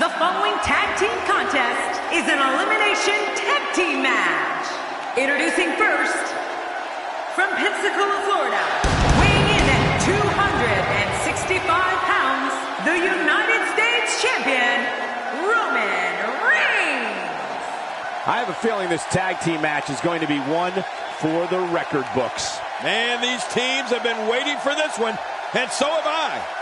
The following tag team contest is an elimination tag team match. Introducing first, from Pensacola, Florida, weighing in at 265 pounds, the United States champion, Roman Reigns. I have a feeling this tag team match is going to be one for the record books. Man, these teams have been waiting for this one, and so have I.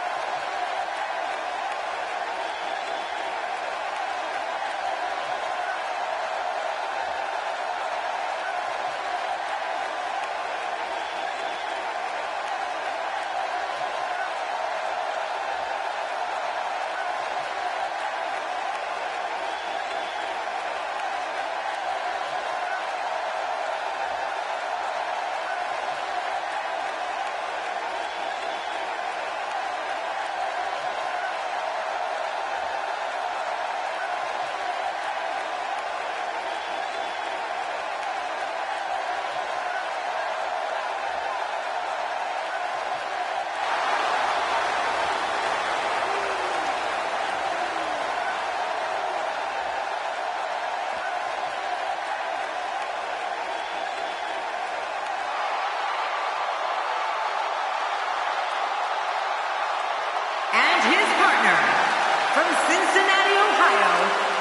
From Cincinnati, Ohio,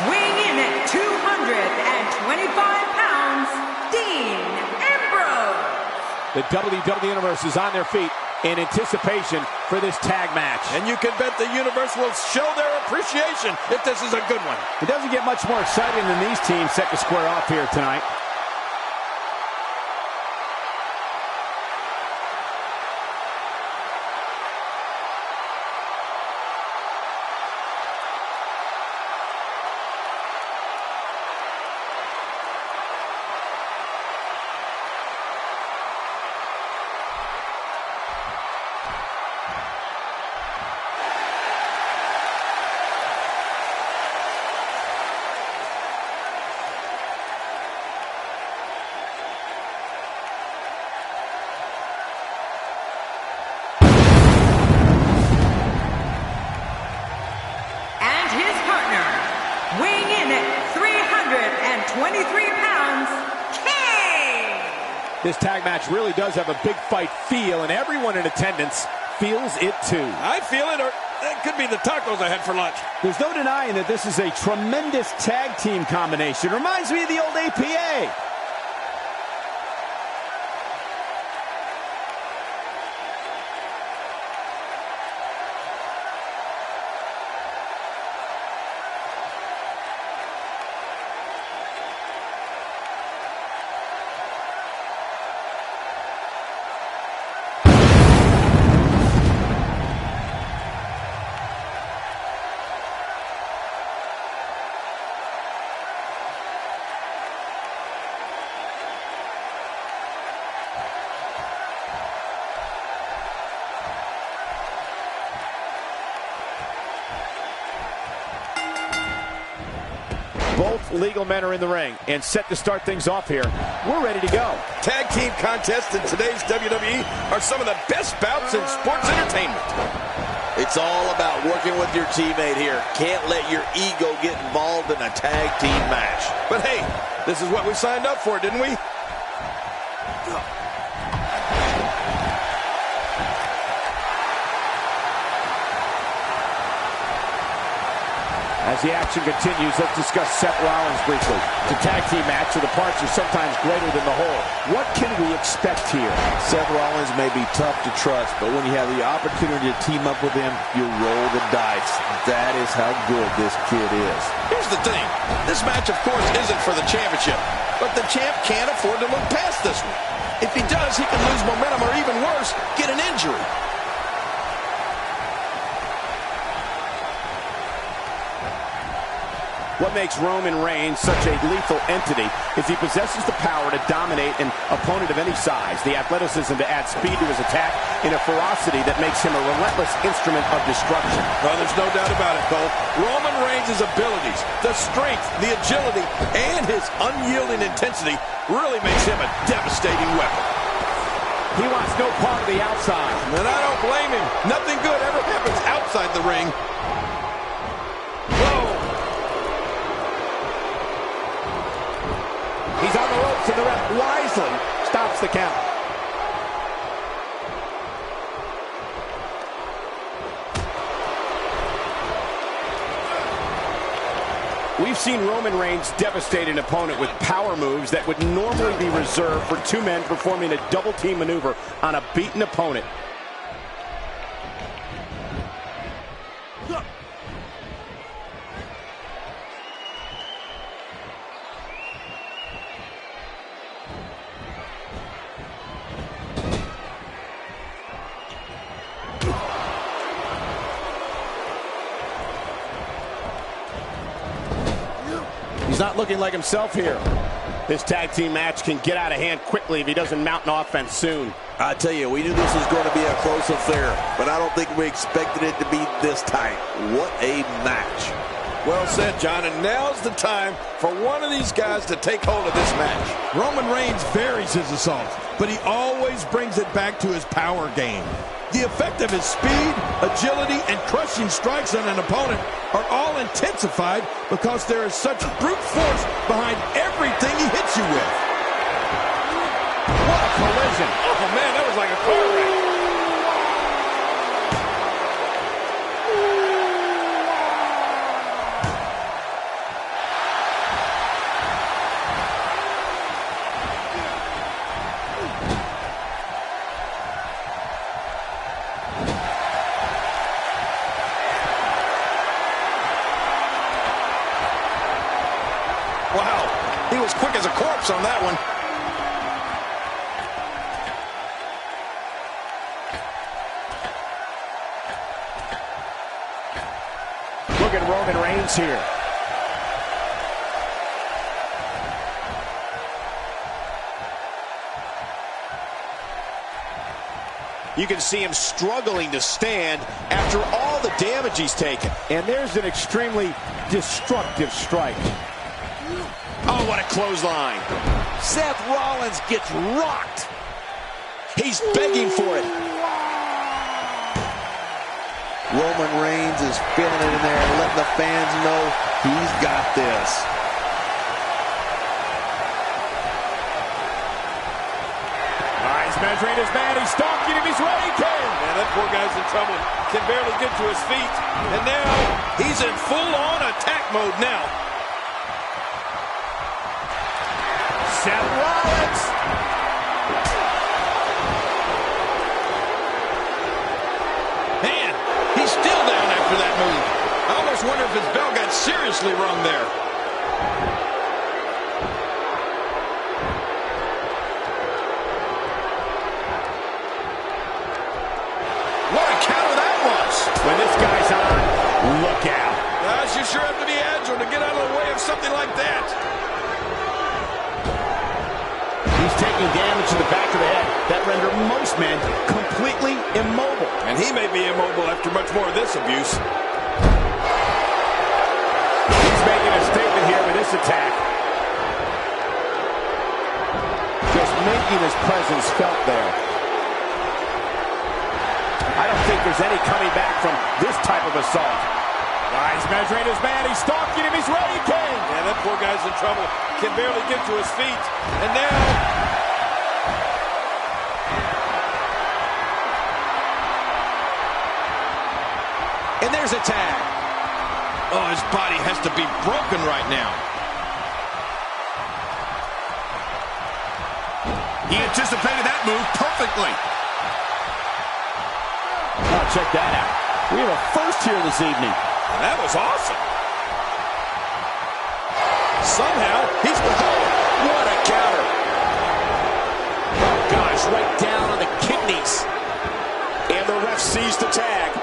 weighing in at 225 pounds, Dean Ambrose. The WWE Universe is on their feet in anticipation for this tag match. And you can bet the Universe will show their appreciation if this is a good one. It doesn't get much more exciting than these teams set to square off here tonight. Weighing in at 323 pounds, King! This tag match really does have a big fight feel, and everyone in attendance feels it too. I feel it, or that could be the tacos I had for lunch. There's no denying that this is a tremendous tag team combination. Reminds me of the old APA. Both legal men are in the ring and set to start things off here. We're ready to go. Tag team contests in today's WWE are some of the best bouts in sports entertainment. It's all about working with your teammate here. Can't let your ego get involved in a tag team match. But hey, this is what we signed up for, didn't we? As the action continues, let's discuss Seth Rollins briefly. It's a tag team match, so the parts are sometimes greater than the whole. What can we expect here? Seth Rollins may be tough to trust, but when you have the opportunity to team up with him, you roll the dice. That is how good this kid is. Here's the thing. This match, of course, isn't for the championship, but the champ can't afford to look past this one. If he does, he can lose momentum or even worse, get an injury. What makes Roman Reigns such a lethal entity is he possesses the power to dominate an opponent of any size, the athleticism to add speed to his attack, and a ferocity that makes him a relentless instrument of destruction. Well, there's no doubt about it, Cole. Roman Reigns' abilities, the strength, the agility, and his unyielding intensity really makes him a devastating weapon. He wants no part of the outside. And I don't blame him. Nothing good ever happens outside the ring. Whoa! and the ref wisely stops the count. We've seen Roman Reigns devastate an opponent with power moves that would normally be reserved for two men performing a double team maneuver on a beaten opponent. He's not looking like himself here. This tag team match can get out of hand quickly if he doesn't mount an offense soon. I tell you, we knew this was going to be a close affair, but I don't think we expected it to be this tight. What a match. Well said, John, and now's the time for one of these guys to take hold of this match. Roman Reigns varies his assaults, but he always brings it back to his power game. The effect of his speed, agility, and crushing strikes on an opponent are all intensified because there is such brute force behind everything he hits you with. What a collision. Oh, man, that was like a car wreck. Wow, he was quick as a corpse on that one. Look at Roman Reigns here. You can see him struggling to stand after all the damage he's taken. And there's an extremely destructive strike. Oh, what a clothesline. Seth Rollins gets rocked. He's begging for it. Roman Reigns is feeling it in there, letting the fans know he's got this. He's measuring his man. He's stalking him. He's ready, King. Man, that poor guy's in trouble. Can barely get to his feet. And now he's in full-on attack mode now. Seth Rollins. Man, he's still down after that move. I almost wonder if his bell got seriously wrong there. What a counter that was. When this guy's on, look out. Gosh, you sure have to be agile to get out of the way of something like that. He's taking damage to the back of the head that render most men completely immobile. And he may be immobile after much more of this abuse. He's making a statement here with this attack. Just making his presence felt there. I don't think there's any coming back from this type of assault. He's measuring his man. He's stalking him. He's ready, King. Yeah, that poor guy's in trouble. Can barely get to his feet. And now... And there's a tag. Oh, his body has to be broken right now. He anticipated that move perfectly. Oh, check that out. We have a first here this evening. That was awesome. Somehow, he's... Oh, what a counter. Oh, gosh, right down on the kidneys. And the ref sees the tag.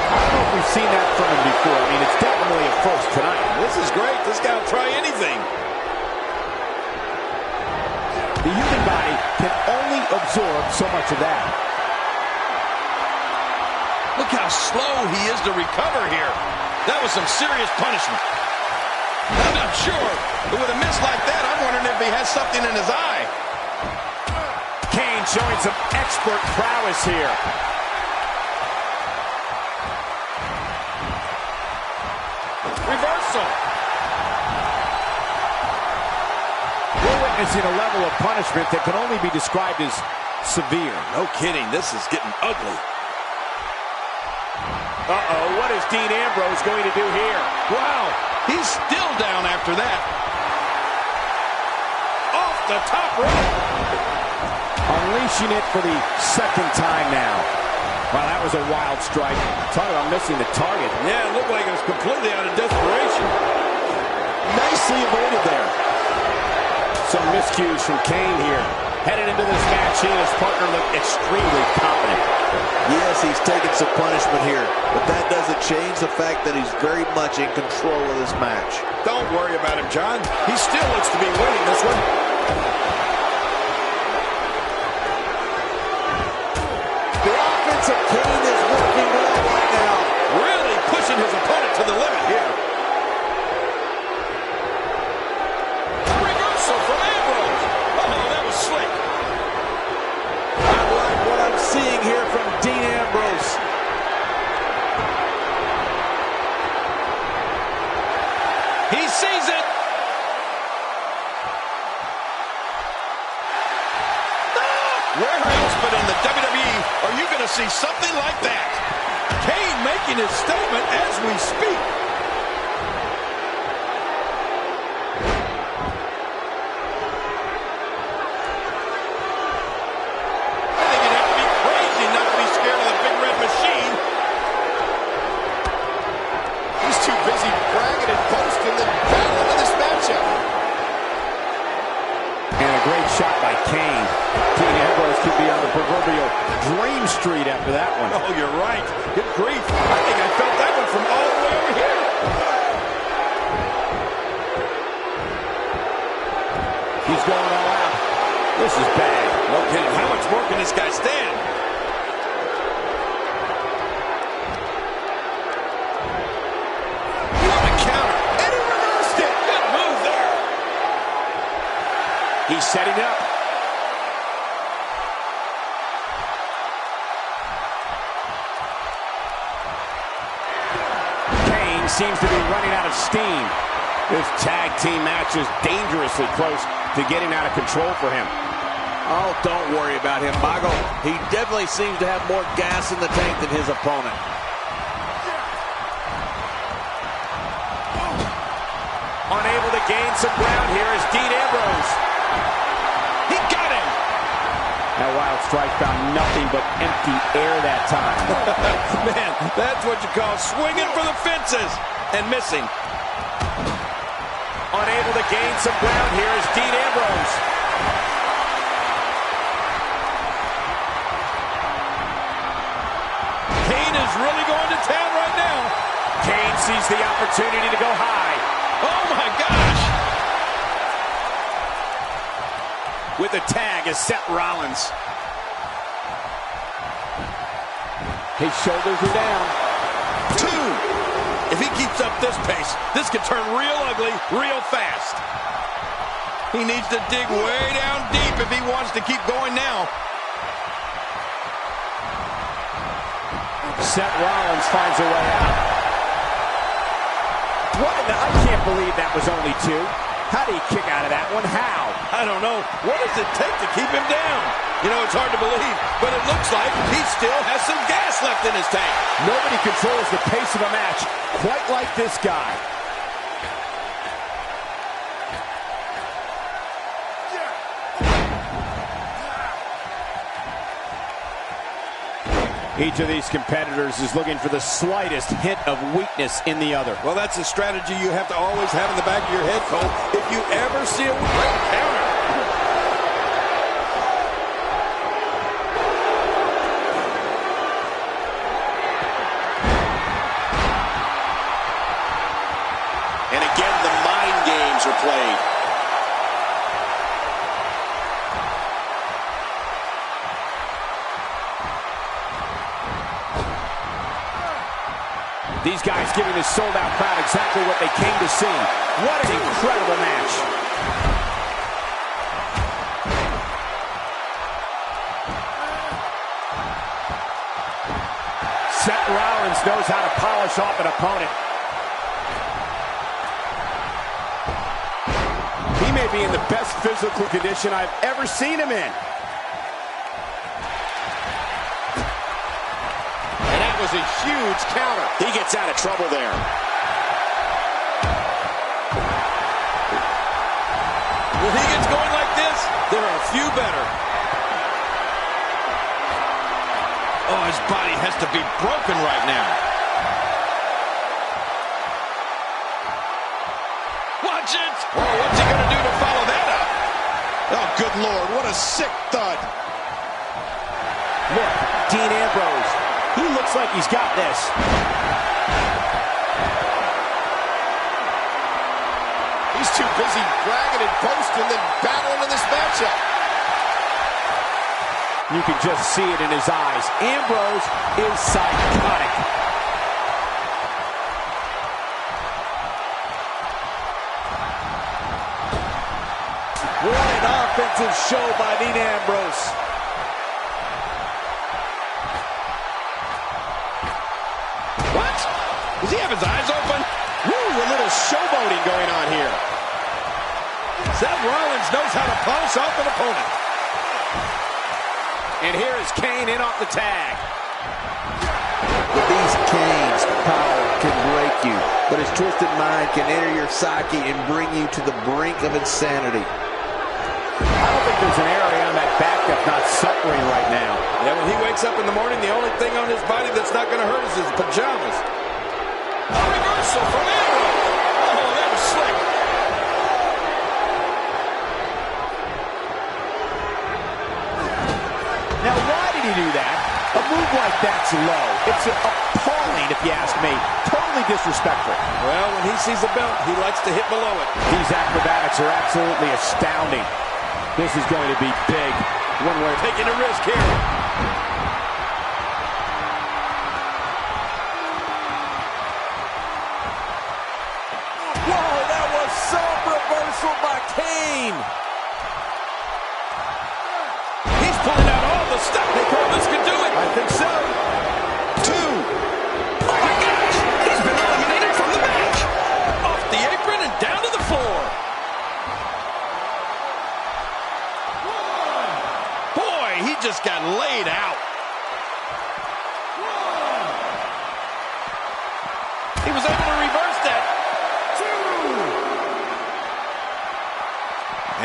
I don't know if we've seen that from him before. I mean, it's definitely a first tonight. This is great. This guy will try anything. The human body can only absorb so much of that. Look how slow he is to recover here. That was some serious punishment. I'm not sure, but with a miss like that, I'm wondering if he has something in his eye. Kane showing some expert prowess here. Reversal. witnessing a level of punishment that can only be described as severe. No kidding, this is getting ugly. Uh-oh, what is Dean Ambrose going to do here? Wow, he's still down after that. Off the top rope. Unleashing it for the second time now. Wow, that was a wild strike. Talk about missing the target. Yeah, it looked like it was completely out of desperation. Nicely avoided there. Some miscues from Kane here. Headed into this match, he and his partner look extremely confident. Yes, he's taking some punishment here, but that doesn't change the fact that he's very much in control of this match. Don't worry about him, John. He still looks to be winning this one. The offense of Kane is working well right now. Really pushing his opponent to the limit here. Reversal from Ambrose. Oh, that was slick. I like what I'm seeing here from Dean Ambrose. He sees it. Where else but in the WWE are you going to see something like that? Kane making his statement as we speak. I think you'd have to be crazy not to be scared of the big red machine. He's too busy bragging and boasting than battling in this matchup. And a great shot by Kane. Dean Ambrose could be on the proverbial dream street after that one. Oh, you're right. Good grief. I think I felt that one from all the way over here. He's going all out. This is bad. No kidding. How much more can this guy stand? What a counter. And he reversed it. Good move there. He's setting up. Kane seems to be running out of steam. This tag team match is dangerously close to getting out of control for him. Oh, don't worry about him, Mago. He definitely seems to have more gas in the tank than his opponent. Unable to gain some ground here is Dean Ambrose. He got him. That wild strike found nothing but empty air that time. Man, that's what you call swinging for the fences and missing. Unable to gain some ground here is Dean Ambrose. Kane is really going to town right now. Kane sees the opportunity to go high. Oh, my gosh. With the tag is Seth Rollins. His shoulders are down. 2. If he keeps up this pace, this could turn real ugly real fast. He needs to dig way down deep if he wants to keep going now. Seth Rollins finds a way out. I can't believe that was only 2. How do you kick out of that one? How? I don't know. What does it take to keep him down? You know, it's hard to believe, but it looks like he still has some gas left in his tank. Nobody controls the pace of a match quite like this guy. Each of these competitors is looking for the slightest hint of weakness in the other. Well, that's a strategy you have to always have in the back of your head, Cole. If you ever see a great counter. And again, the mind games are played. These guys giving this sold-out crowd exactly what they came to see. What an incredible match. Seth Rollins knows how to polish off an opponent. He may be in the best physical condition I've ever seen him in. And that was a huge counter. He gets out of trouble there. When he gets going like this, there are a few better. Oh, his body has to be broken right now. Watch it! Oh, what's he going to do to follow that up? Oh, good Lord, what a sick thud. Look, Dean Ambrose. He looks like he's got this. He's too busy bragging and boasting than battling in this matchup. You can just see it in his eyes. Ambrose is psychotic. What an offensive show by Dean Ambrose. What? Does he have his eyes open? Woo, a little showboating going on here. Seth Rollins knows how to polish off an opponent. And here is Kane in off the tag. The Beast Kane's power can break you, but his twisted mind can enter your psyche and bring you to the brink of insanity. I don't think there's an area on that back that's not suffering right now. Yeah, when he wakes up in the morning, the only thing on his body that's not going to hurt is his pajamas. A reversal from Ambrose. Oh, that was slick. Now, why did he do that? A move like that's low. It's appalling, if you ask me. Totally disrespectful. Well, when he sees a belt, he likes to hit below it. These acrobatics are absolutely astounding. This is going to be big. One way. Taking a risk here. Whoa, that was some reversal by Kane. He's pulling out all the stuff. They call this could do it. I think so. 2. Oh my gosh! He's been eliminated from the match. Off the apron and down to the floor. Boy, he just got laid out. He was able to reverse that.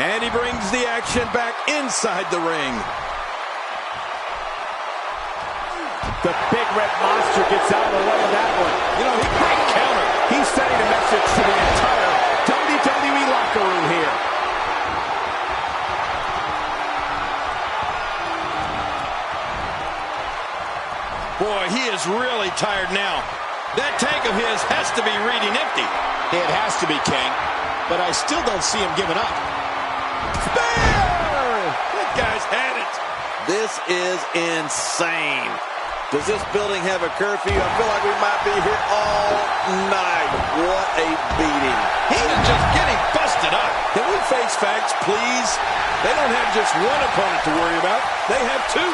2. And he brings the action back inside the ring. The big red monster gets out of the way of that one. You know, great counter. He's sending a message to the entire WWE locker room here. Boy, he is really tired now. That tank of his has to be reading empty. It has to be, King. But I still don't see him giving up. Spear! That guy's had it. This is insane. Does this building have a curfew? I feel like we might be here all night. What a beating. He is just getting busted up. Can we face facts, please? They don't have just one opponent to worry about. They have 2.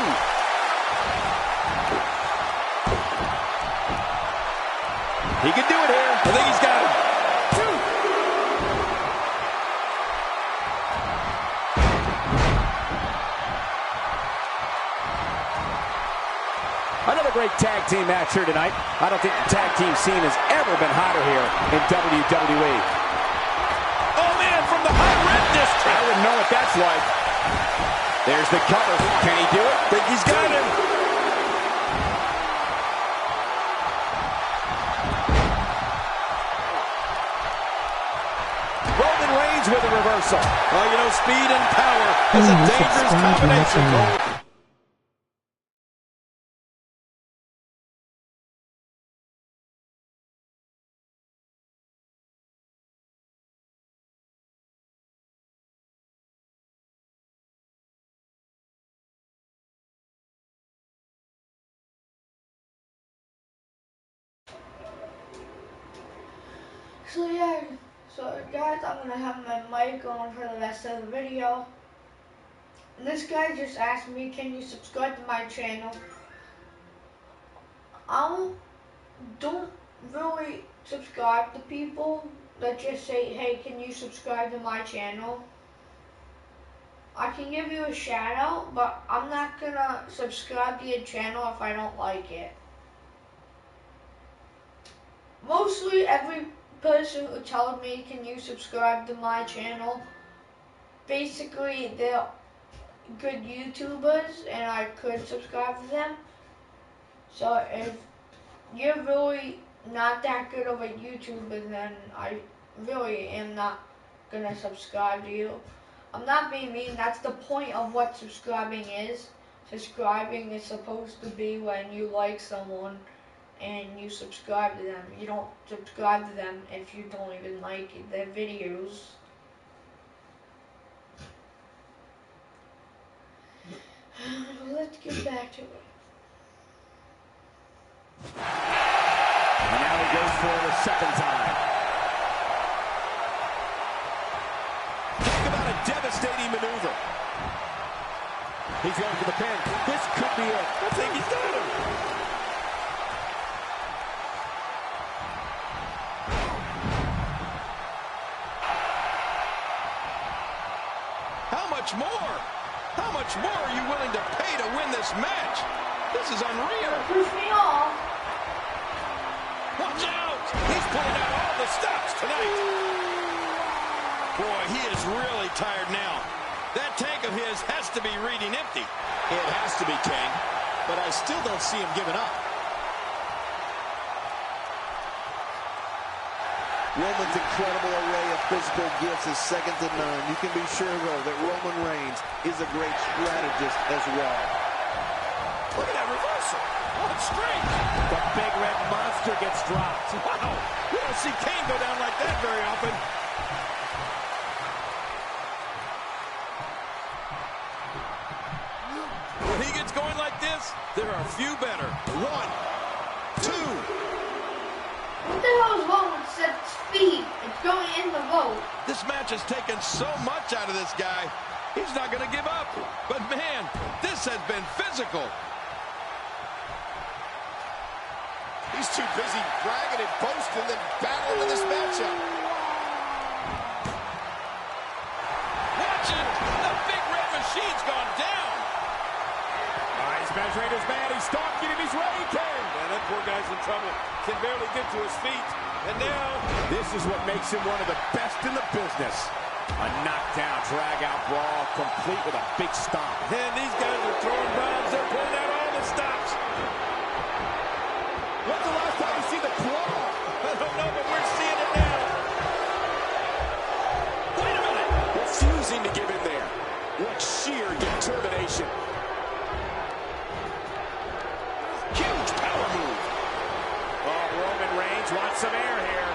He can do it here. I think he's got him. 2. Another great tag team match here tonight. I don't think the tag team scene has ever been hotter here in WWE. Oh, man, from the high red district. I wouldn't know what that's like. There's the cover. Can he do it? Think he's got him. Roman Reigns with a reversal. Well, you know, speed and power is a dangerous combination, Cole. So yeah, so guys, I'm gonna have my mic on for the rest of the video. And this guy just asked me, can you subscribe to my channel? I don't really subscribe to people let's just say, hey, can you subscribe to my channel? I can give you a shout out, but I'm not gonna subscribe to your channel if I don't like it. Mostly every person who tells me, can you subscribe to my channel, basically they're good YouTubers and I could subscribe to them. So if you're really not that good of a YouTuber, then I really am not gonna subscribe to you. I'm not being mean, that's the point of what subscribing is. Subscribing is supposed to be when you like someone and you subscribe to them. You don't subscribe to them if you don't even like their videos. Let's get back to it. And now he goes for it a second time. Talk about a devastating maneuver. He's going for the pin. This could be it. I think he's got him. How much more? How much more are you willing to pay to win this match? This is unreal. Push me off. Watch out! He's pulling out all the stops tonight. Boy, he is really tired now. That tank of his has to be reading empty. It has to be, King, but I still don't see him giving up. Roman's incredible array of physical gifts is second to none. You can be sure, though, that Roman Reigns is a great strategist as well. Look at that reversal. What strength. The big red monster gets dropped. Wow. We don't see Kane go down like that very often. When he gets going like this, there are few better. 1, 2. What the hell is wrong with set speed? It's going in the vote. This match has taken so much out of this guy. He's not going to give up. But man, this has been physical. He's too busy bragging and boasting than battling in this matchup. Watch it. The big red machine's gone down. He's measuring his man. He's stalking him. He's ready, King. Man, that poor guy's in trouble. Can barely get to his feet. And now, this is what makes him one of the best in the business. A knockdown, drag-out brawl, complete with a big stomp. man, these guys are throwing bombs. They're pulling out all the stops. When's the last time you see the claw? I don't know, but we're seeing it now. Wait a minute. Refusing to give in there. What sheer determination. Huge power move. Oh, Roman Reigns wants some air here.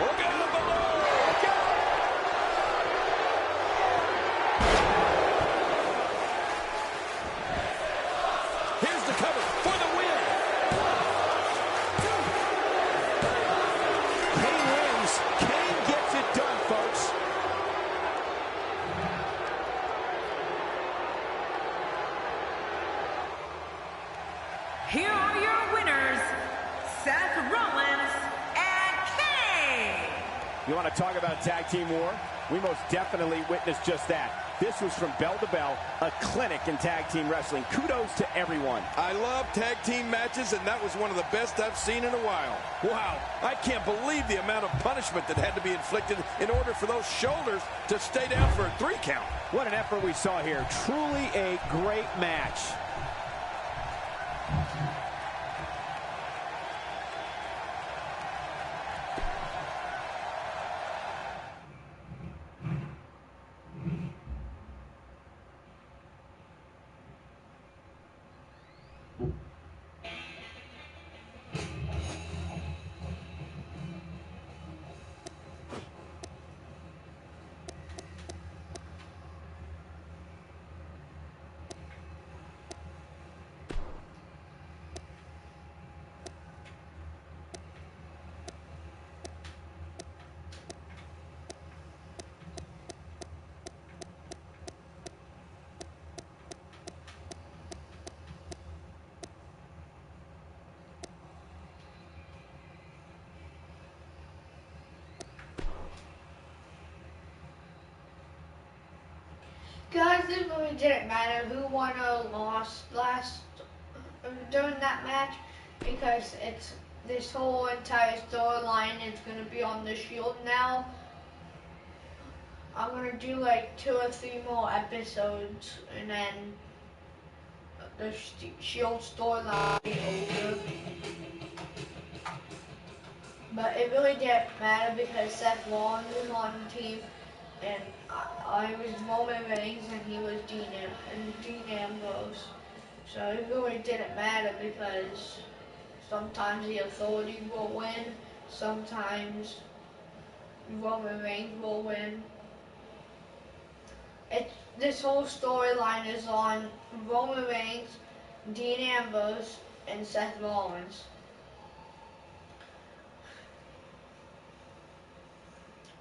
Look out below. Look out. Here's the cover for the win. Kane wins. Kane gets it done, folks. Here are your winners, Seth Rollins and Kane. You want to talk about tag team war? We most definitely witnessed just that. This was from bell to bell, a clinic in tag team wrestling. Kudos to everyone. I love tag team matches, and that was one of the best I've seen in a while. Wow, I can't believe the amount of punishment that had to be inflicted in order for those shoulders to stay down for a 3 count. What an effort we saw here. Truly a great match. Guys, it really didn't matter who won or lost during that match, because this whole entire storyline is going to be on the Shield now. I'm going to do like 2 or 3 more episodes, and then the Shield storyline will be over. But it really didn't matter because Seth Rollins was on the team, and I was Roman Reigns and he was Dean Ambrose. So it really didn't matter because sometimes the Authority will win, sometimes Roman Reigns will win. This whole storyline is on Roman Reigns, Dean Ambrose, and Seth Rollins.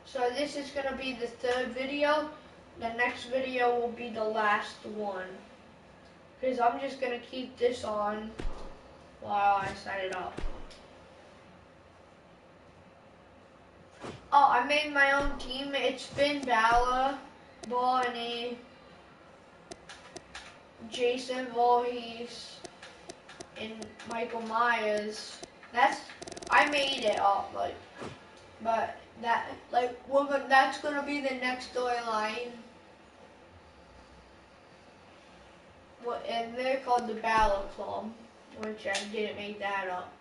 So this is going to be the 3rd video. The next video will be the last one. Because I'm just going to keep this on while I set it up. Oh, I made my own team. It's Finn Balor, Barney, Jason Voorhees, and Michael Myers. I made it up, but that's gonna be the next storyline. And they're called the Balor Club, which I didn't make that up.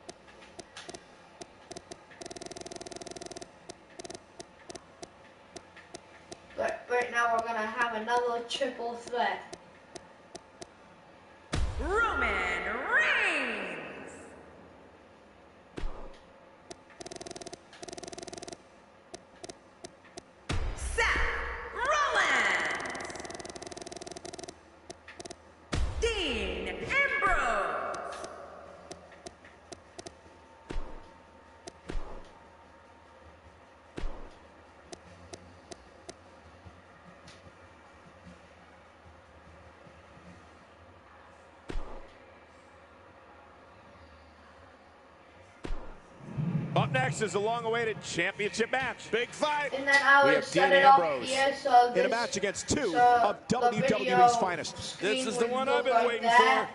But right now we're gonna have another triple threat. Roman Reigns. Seth Rollins. Dean Ambrose. Up next is a long-awaited championship match. Big fight. And then I We would have set Dean it up Ambrose here so in a match against 2 so of the WWE's video finest. screen This is the would one look I've been like waiting that.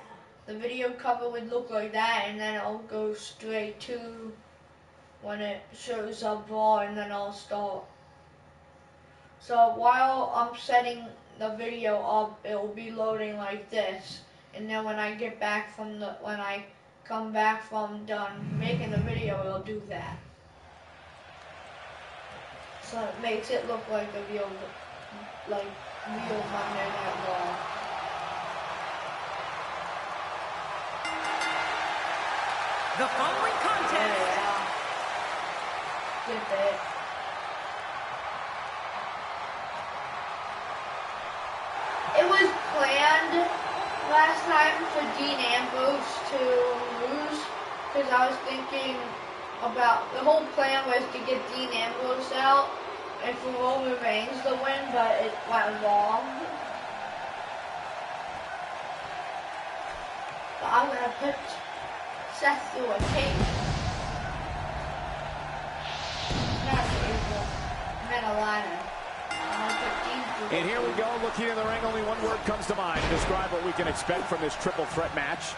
The video cover would look like that, and then it'll go straight to when it shows up Raw, and then I'll start. So while I'm setting the video up, it will be loading like this, and then when I come back from done making the video, it'll do that. So it makes it look like a real Monday Night Raw. The following contest. Yeah. Get it. It was planned last time for Dean Ambrose to lose, because I was thinking about, the whole plan was to get Dean Ambrose out and for Roman Reigns to win, but it went wrong. But I'm going to put Seth through a tape. Not a table. I meant a ladder. I'm going to put Dean through And here we go, looking in the ring, only one word comes to mind to describe what we can expect from this triple threat match.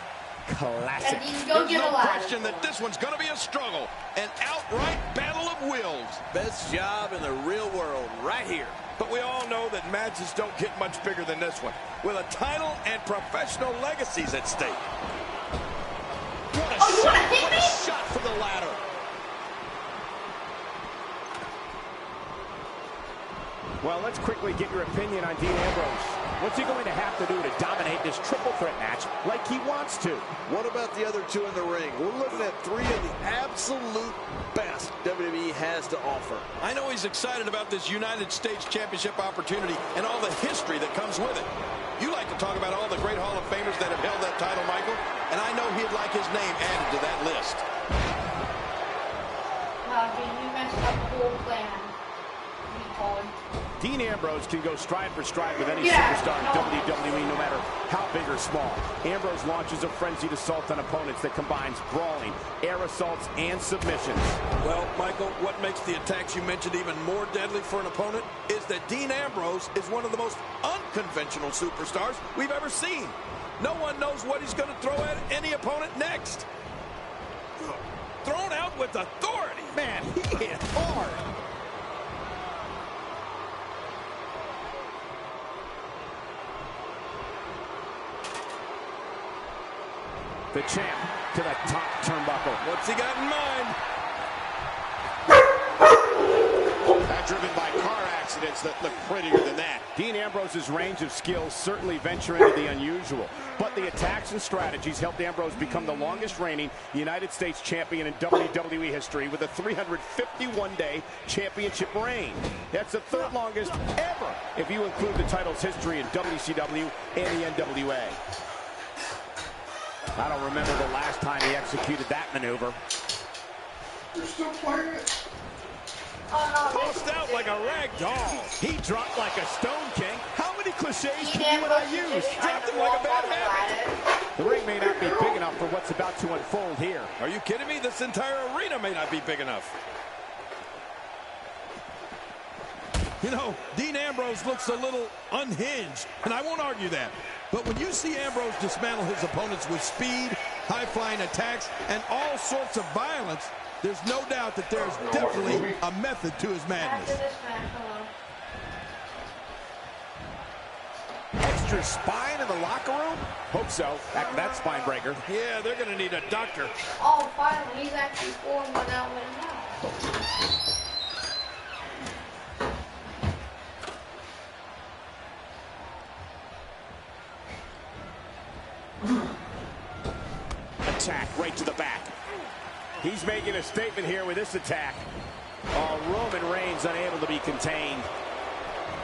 Classic. And Dean, go There's get no a ladder. question that this one's going to be a struggle. An outright battle of wills. Best job in the real world right here. But we all know that matches don't get much bigger than this one, with a title and professional legacies at stake. What a Oh, you shot! wanna hit What a me? shot from the ladder! Well, let's quickly get your opinion on Dean Ambrose. What's he going to have to do to dominate this triple threat match like he wants to? What about the other 2 in the ring? We're looking at 3 of the absolute best WWE has to offer. I know he's excited about this United States Championship opportunity and all the history that comes with it. You like to talk about all the great Hall of Famers that have held that title, Michael, and I know he'd like his name added to that list. Dean, you messed up the whole plan. Retard. Dean Ambrose can go stride for stride with any Yeah, superstar in no. WWE, no matter how big or small. Ambrose launches a frenzied assault on opponents that combines brawling, air assaults, and submissions. Well, Michael, what makes the attacks you mentioned even more deadly for an opponent is that Dean Ambrose is one of the most unconventional superstars we've ever seen. No one knows what he's going to throw at any opponent next. Thrown out with authority. Man, he hit hard. The champ to the top turnbuckle. What's he got in mind? Driven by car accidents that look prettier than that. Dean Ambrose's range of skills certainly venture into the unusual, but the attacks and strategies helped Ambrose become the longest reigning United States champion in WWE history with a 351-day championship reign. That's the third longest ever if you include the title's history in WCW and the NWA. I don't remember the last time he executed that maneuver. You're still playing it? Tossed out like a rag doll. He dropped like a stone king. How many cliches can you and I use? Dropped him like a bad habit. The ring may not be big enough for what's about to unfold here. Are you kidding me? This entire arena may not be big enough. You know, Dean Ambrose looks a little unhinged, and I won't argue that. But when you see Ambrose dismantle his opponents with speed, high-flying attacks, and all sorts of violence, there's no doubt that there's definitely a method to his madness. Extra spine in the locker room? Hope so, after that spine breaker. Yeah, they're going to need a doctor. Oh, finally, he's actually pouring one out right now. Attack right to the back. He's making a statement here with this attack. Oh, Roman Reigns unable to be contained.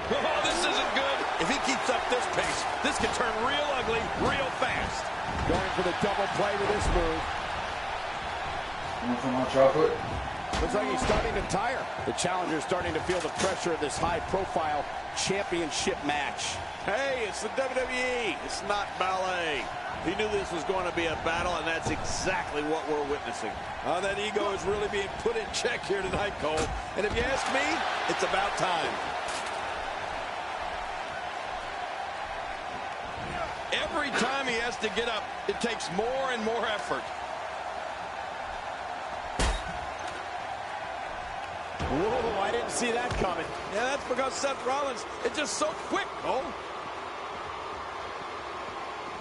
Oh, this isn't good. If he keeps up this pace, this can turn real ugly real fast. Going for the double play with this move. Want some more chocolate? Looks like he's starting to tire. The challenger's starting to feel the pressure of this high-profile championship match. Hey, it's the WWE. It's not ballet. He knew this was going to be a battle, and that's exactly what we're witnessing. That ego is really being put in check here tonight, Cole. And if you ask me, it's about time. Every time he has to get up, it takes more and more effort. Whoa, I didn't see that coming. Yeah, that's because Seth Rollins is just so quick, Cole.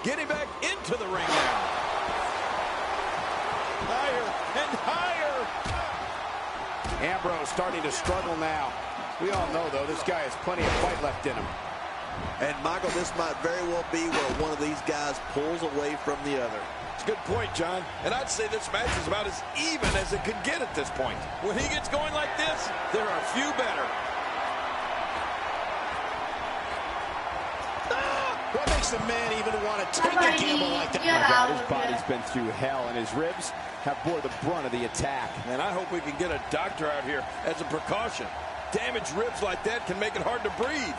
Getting back into the ring now. Higher and higher. Ambrose starting to struggle now. We all know, though, this guy has plenty of fight left in him. And, Michael, this might very well be where one of these guys pulls away from the other. It's a good point, John. And I'd say this match is about as even as it could get at this point. When he gets going like this, there are few better. What makes a man even want to take a gamble like that? My God, his body's been through hell, and his ribs have bore the brunt of the attack. And I hope we can get a doctor out here as a precaution. Damaged ribs like that can make it hard to breathe.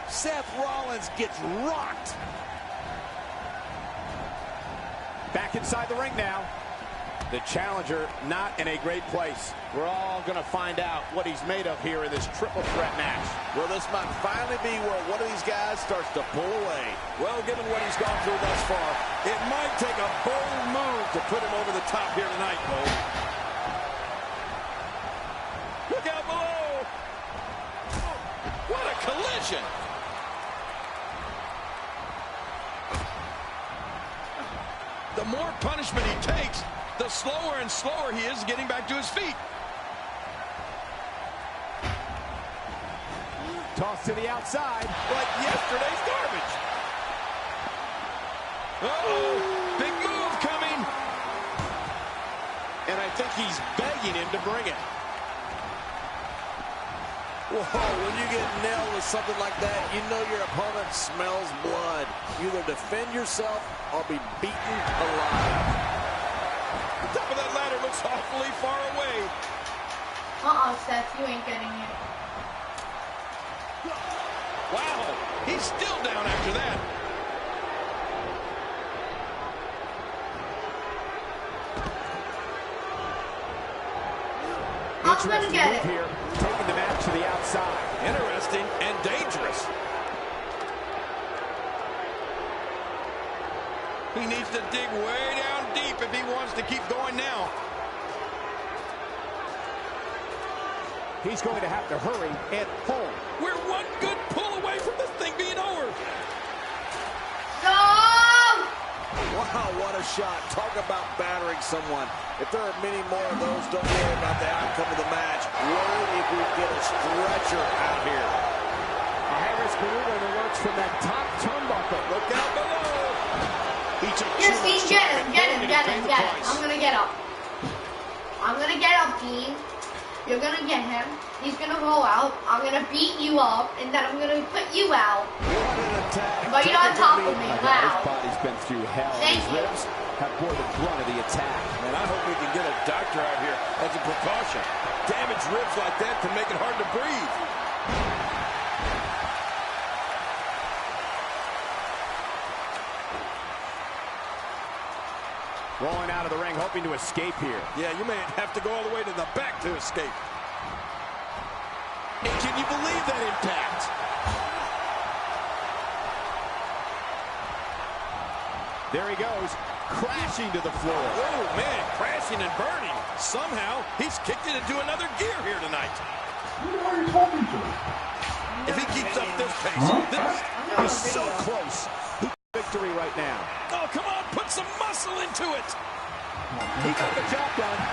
Seth Rollins gets rocked. Back inside the ring now. The challenger not in a great place. We're all going to find out what he's made of here in this triple threat match. Well, this might finally be where one of these guys starts to pull away. Well, given what he's gone through thus far, it might take a bold move to put him over the top here tonight, Cole. Look out below! What a collision! The more punishment he takes, the slower and slower he is getting back to his feet. Toss to the outside. Like yesterday's garbage. Uh-oh, big move coming. And I think he's begging him to bring it. Whoa, when you get nailed with something like that, you know your opponent smells blood. You either defend yourself or be beaten alive. The top of that ladder looks awfully far away. Seth, you ain't getting it. Wow, he's still down after that. gonna get it. Here, taking the match to the outside. Interesting and dangerous. He needs to dig way down deep if he wants to keep going now. He's going to have to hurry and home. We're one good pull away from this thing being over. Go! Wow, what a shot. Talk about battering someone. If there are many more of those, don't worry about the outcome of the match. Worry if we get a stretcher out here. A high-risk maneuver that works from that top turnbuckle. Look out below. He took Yes, too Dean, much get time him, get him, and get paid him, the get him. price. I'm gonna get up. I'm gonna get up, Dean. You're gonna get him. He's gonna roll out. I'm gonna beat you up, and then I'm gonna put you out. What an attack. But you're on top of me. His Wow. body's been through hell. Thank His you. ribs have bore the brunt of the attack. And I hope we can get a doctor out here as a precaution. Damaged ribs like that can make it hard to breathe. Rolling out of the ring, hoping to escape here. Yeah, you may have to go all the way to the back to escape. And can you believe that impact? There he goes, crashing to the floor. Oh, man, crashing and burning. Somehow, he's kicked it into another gear here tonight. Who are you talking to? If he keeps up this pace, He's so close. Victory right now. oh, come on, put some muscle into it. He got the job done.